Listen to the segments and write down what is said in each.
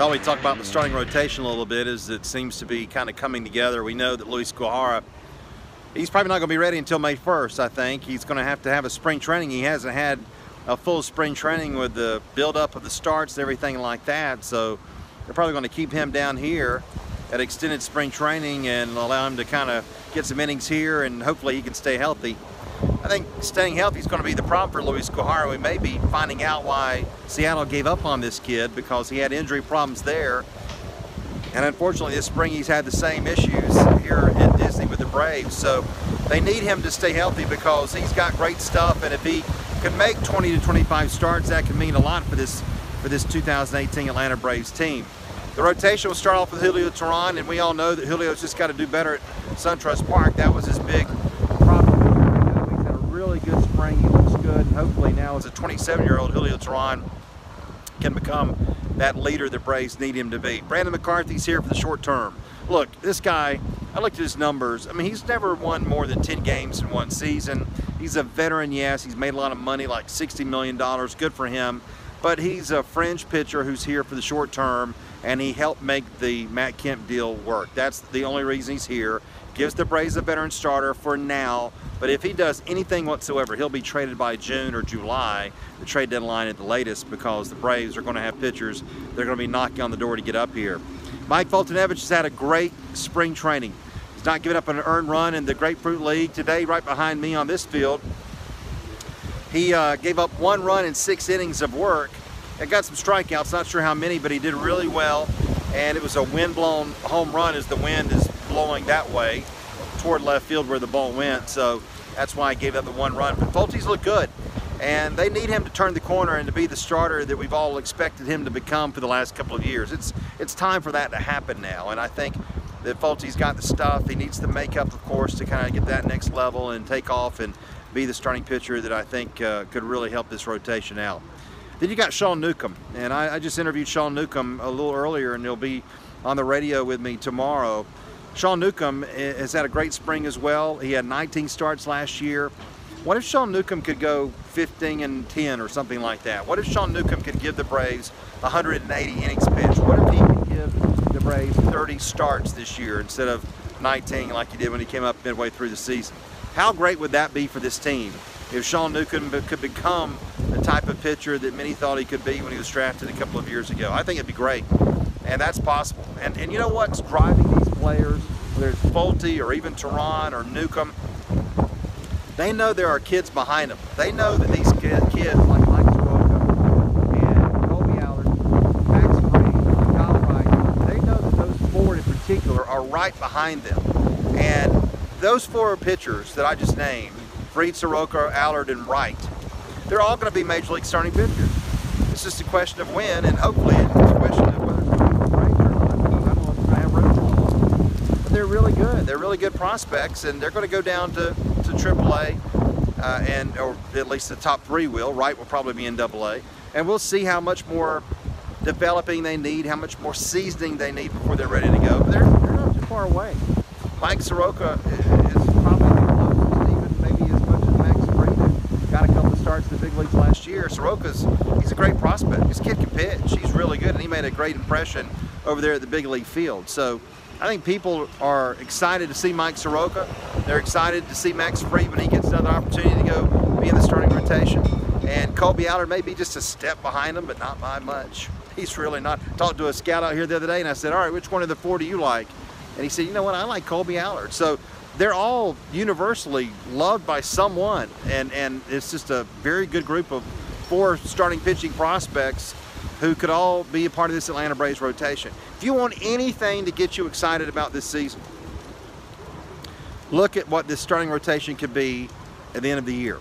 Thought we'd talk about the starting rotation a little bit, as it seems to be kind of coming together. We know that Luis Guajara, he's probably not going to be ready until May 1st, I think. He's going to have a spring training. He hasn't had a full spring training with the build-up of the starts and everything like that. So they're probably going to keep him down here at extended spring training and allow him to kind of get some innings here, and hopefully he can stay healthy. I think staying healthy is going to be the problem for Luis Guajara. We may be finding out why Seattle gave up on this kid, because he had injury problems there. And unfortunately this spring he's had the same issues here in Disney with the Braves. So they need him to stay healthy, because he's got great stuff, and if he can make 20 to 25 starts, that can mean a lot for this 2018 Atlanta Braves team. The rotation will start off with Julio Teheran, and we all know that Julio's just got to do better at SunTrust Park. That was his big problem. He's had a really good spring. He looks good, and hopefully now as a 27-year-old, Julio Teheran can become that leader the Braves need him to be. Brandon McCarthy's here for the short term. Look, this guy, I looked at his numbers. I mean, he's never won more than 10 games in one season. He's a veteran, yes. He's made a lot of money, like $60 million. Good for him. But he's a fringe pitcher who's here for the short term, and he helped make the Matt Kemp deal work. That's the only reason he's here. Gives the Braves a veteran starter for now, but if he does anything whatsoever, he'll be traded by June or July, the trade deadline at the latest, because the Braves are going to have pitchers they're going to be knocking on the door to get up here. Mike Foltynewicz has had a great spring training. He's not giving up an earned run in the Grapefruit League. Today, right behind me on this field, he gave up 1 run in 6 innings of work and got some strikeouts. Not sure how many, but he did really well. And it was a wind-blown home run, as the wind is blowing that way toward left field where the ball went. So that's why I gave up the 1 run. But Folty's look good, and they need him to turn the corner and to be the starter that we've all expected him to become for the last couple of years. It's time for that to happen now, and I think that Folty's got the stuff. He needs the makeup, of course, to kind of get that next level and take off and be the starting pitcher that I think could really help this rotation out. Then you got Sean Newcomb, and I just interviewed Sean Newcomb a little earlier, and he'll be on the radio with me tomorrow. Sean Newcomb has had a great spring as well. He had 19 starts last year. What if Sean Newcomb could go 15-10 or something like that? What if Sean Newcomb could give the Braves 180 innings pitched? What if he could give the Braves 30 starts this year instead of 19 like he did when he came up midway through the season? How great would that be for this team if Sean Newcomb could become the type of pitcher that many thought he could be when he was drafted a couple of years ago? I think it'd be great, and that's possible. And you know what's driving these players, whether it's Folty or even Teheran or Newcomb? They know there are kids behind them. They know that these kids like Mike Soroka and Colby Allard, Max Fried, Kyle Wright, they know that those 4 in particular are right behind them. And those 4 pitchers that I just named, Fried, Soroka, Allard, and Wright, they're all going to be Major League starting pitchers. It's just a question of when, and hopefully it's a question of whether it's going to be the Braves or not, because I don't know if they're going to have room for them. But they're really good. They're really good prospects, and they're going to go down to AAA, or at least the top 3 will. Wright will probably be in AA, and we'll see how much more developing they need, how much more seasoning they need before they're ready to go. But they're not too far away. Mike Soroka is probably the closest, even maybe as much as Max Fried, who got a couple of starts in the big leagues last year. He's a great prospect. This kid can pitch. He's really good, and he made a great impression over there at the big league field. So I think people are excited to see Mike Soroka. They're excited to see Max Fried when he gets another opportunity to go be in the starting rotation. And Colby Allard may be just a step behind him, but not by much. He's really not. Talked to a scout out here the other day, and I said, all right, which one of the 4 do you like? And he said, you know what, I like Colby Allard. So they're all universally loved by someone, and it's just a very good group of 4 starting pitching prospects who could all be a part of this Atlanta Braves rotation. If you want anything to get you excited about this season, look at what this starting rotation could be at the end of the year.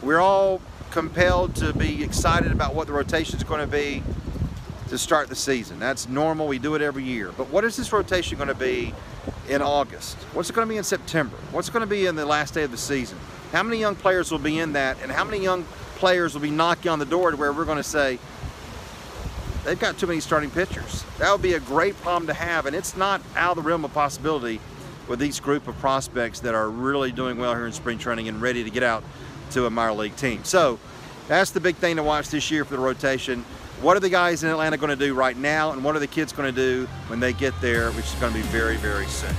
We're all compelled to be excited about what the rotation is going to be to start the season. That's normal. We do it every year. But what is this rotation going to be in August? What's it going to be in September? What's it going to be in the last day of the season? How many young players will be in that, and how many young players will be knocking on the door to where we're going to say, they've got too many starting pitchers? That would be a great problem to have, and it's not out of the realm of possibility with these group of prospects that are really doing well here in spring training and ready to get out to a minor league team. So That's the big thing to watch this year for the rotation. What are the guys in Atlanta going to do right now, and what are the kids going to do when they get there, which is going to be very, very soon.